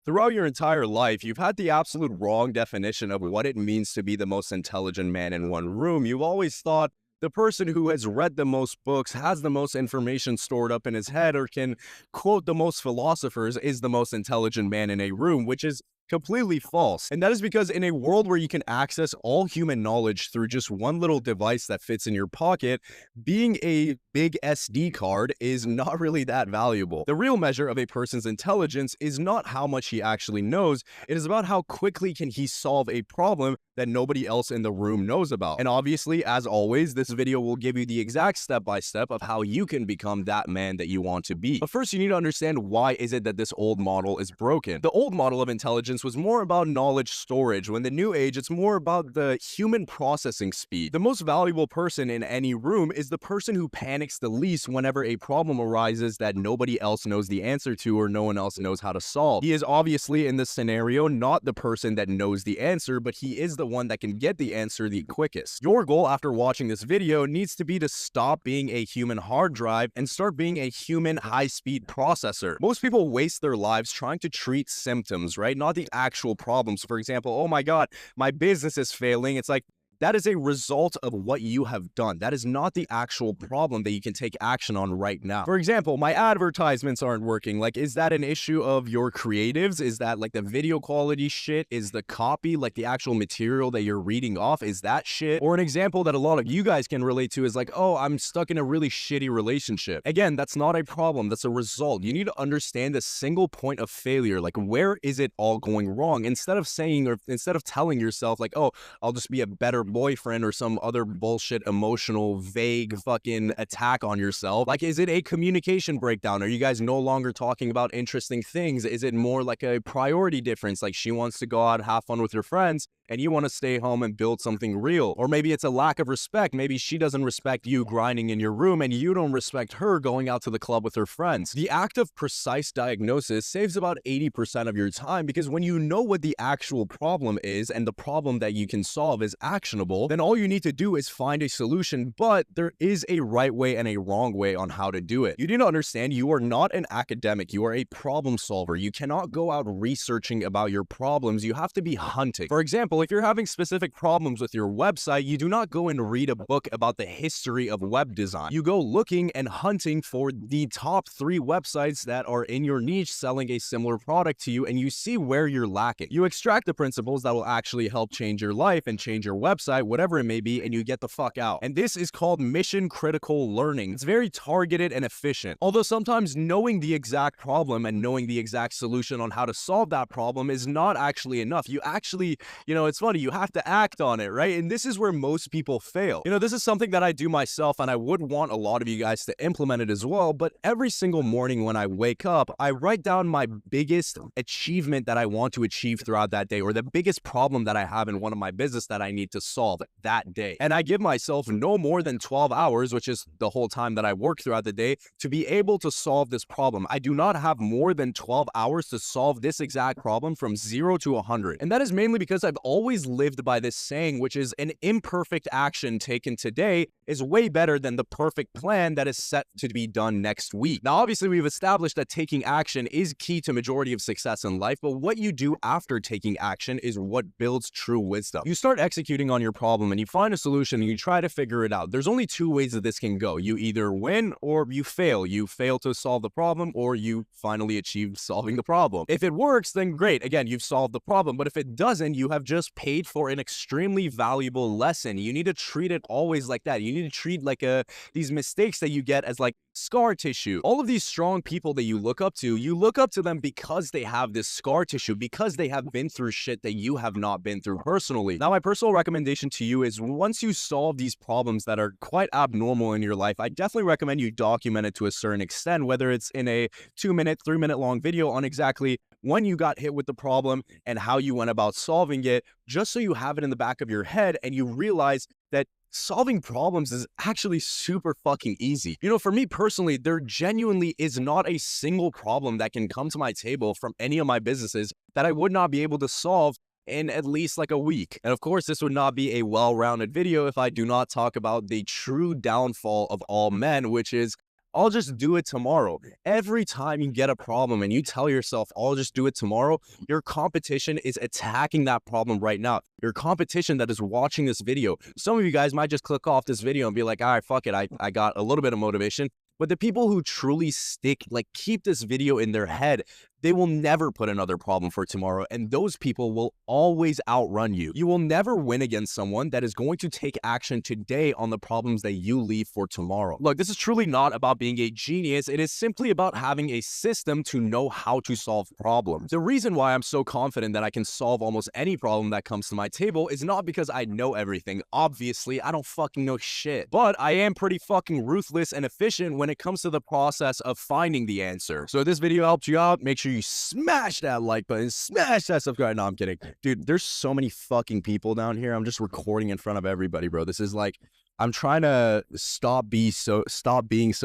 Throughout your entire life, you've had the absolute wrong definition of what it means to be the most intelligent man in one room. You've always thought the person who has read the most books, has the most information stored up in his head, or can quote the most philosophers is the most intelligent man in a room, which is completely false. And that is because in a world where you can access all human knowledge through just one little device that fits in your pocket, being a big SD card is not really that valuable. The real measure of a person's intelligence is not how much he actually knows, it is about how quickly can he solve a problem that nobody else in the room knows about. And obviously, as always, this video will give you the exact step-by-step of how you can become that man that you want to be. But first, you need to understand why is it that this old model is broken. The old model of intelligence was more about knowledge storage, when the new age, it's more about the human processing speed. The most valuable person in any room is the person who panics the least whenever a problem arises that nobody else knows the answer to or no one else knows how to solve. He is obviously in this scenario not the person that knows the answer, but he is the one that can get the answer the quickest. Your goal after watching this video needs to be to stop being a human hard drive and start being a human high-speed processor. Most people waste their lives trying to treat symptoms, right? Not the actual problems. For example, oh my God, my business is failing. It's like, that is a result of what you have done. That is not the actual problem that you can take action on right now. For example, my advertisements aren't working. Like, is that an issue of your creatives? Is that like the video quality shit? Is the copy, like the actual material that you're reading off, is that shit? Or an example that a lot of you guys can relate to is like, oh, I'm stuck in a really shitty relationship. Again, that's not a problem. That's a result. You need to understand the single point of failure. Like, where is it all going wrong? Instead of saying, or instead of telling yourself like, oh, I'll just be a better boyfriend or some other bullshit emotional vague fucking attack on yourself. Like, is it a communication breakdown? Are you guys no longer talking about interesting things? Is it more like a priority difference? Like, she wants to go out, have fun with her friends, and you want to stay home and build something real. Or maybe it's a lack of respect. Maybe she doesn't respect you grinding in your room and you don't respect her going out to the club with her friends. The act of precise diagnosis saves about 80% of your time, because when you know what the actual problem is and the problem that you can solve is actionable, then all you need to do is find a solution. But there is a right way and a wrong way on how to do it. You need to understand you are not an academic. You are a problem solver. You cannot go out researching about your problems. You have to be hunting. For example, if you're having specific problems with your website, you do not go and read a book about the history of web design. You go looking and hunting for the top 3 websites that are in your niche selling a similar product to you, and you see where you're lacking. You extract the principles that will actually help change your life and change your website, whatever it may be, and you get the fuck out. And this is called mission critical learning. It's very targeted and efficient. Although sometimes knowing the exact problem and knowing the exact solution on how to solve that problem is not actually enough. You actually, it's funny, you have to act on it, right? And this is where most people fail. This is something that I do myself, and I would want a lot of you guys to implement it as well. But every single morning when I wake up, I write down my biggest achievement that I want to achieve throughout that day, or the biggest problem that I have in one of my business that I need to solve that day. And I give myself no more than 12 hours, which is the whole time that I work throughout the day, to be able to solve this problem. I do not have more than 12 hours to solve this exact problem from 0 to 100. And that is mainly because I've always lived by this saying, which is an imperfect action taken today is way better than the perfect plan that is set to be done next week. Now, obviously, we've established that taking action is key to majority of success in life, but what you do after taking action is what builds true wisdom. You start executing on your problem and you find a solution and you try to figure it out. There's only 2 ways that this can go. You either win or you fail. You fail to solve the problem, or you finally achieve solving the problem. If it works, then great. Again, you've solved the problem. But if it doesn't, you have just paid for an extremely valuable lesson. You need to treat it always like that. You need to treat like these mistakes that you get as like scar tissue. All of these strong people that you look up to them because they have this scar tissue, because they have been through shit that you have not been through personally. Now, my personal recommendation to you is once you solve these problems that are quite abnormal in your life, I definitely recommend you document it to a certain extent, whether it's in a 2-minute, 3-minute long video on exactly when you got hit with the problem and how you went about solving it, just so you have it in the back of your head and you realize that solving problems is actually super fucking easy. For me personally, there genuinely is not a single problem that can come to my table from any of my businesses that I would not be able to solve in at least like a week. And of course, this would not be a well-rounded video if I do not talk about the true downfall of all men, which is I'll just do it tomorrow. Every time you get a problem and you tell yourself, I'll just do it tomorrow, your competition is attacking that problem right now. Your competition that is watching this video. Some of you guys might just click off this video and be like, all right, fuck it. I got a little bit of motivation. But the people who truly stick, like keep this video in their head, they will never put another problem for tomorrow, and those people will always outrun you. You will never win against someone that is going to take action today on the problems that you leave for tomorrow. Look, this is truly not about being a genius. It is simply about having a system to know how to solve problems. The reason why I'm so confident that I can solve almost any problem that comes to my table is not because I know everything. Obviously, I don't fucking know shit. But I am pretty fucking ruthless and efficient when it comes to the process of finding the answer. So if this video helped you out, make sure you smash that like button, smash that subscribe. No, I'm kidding. Dude, there's so many fucking people down here. I'm just recording in front of everybody, bro. This is like, I'm trying to stop being so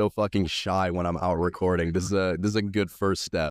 fucking shy when I'm out recording. This is a good first step.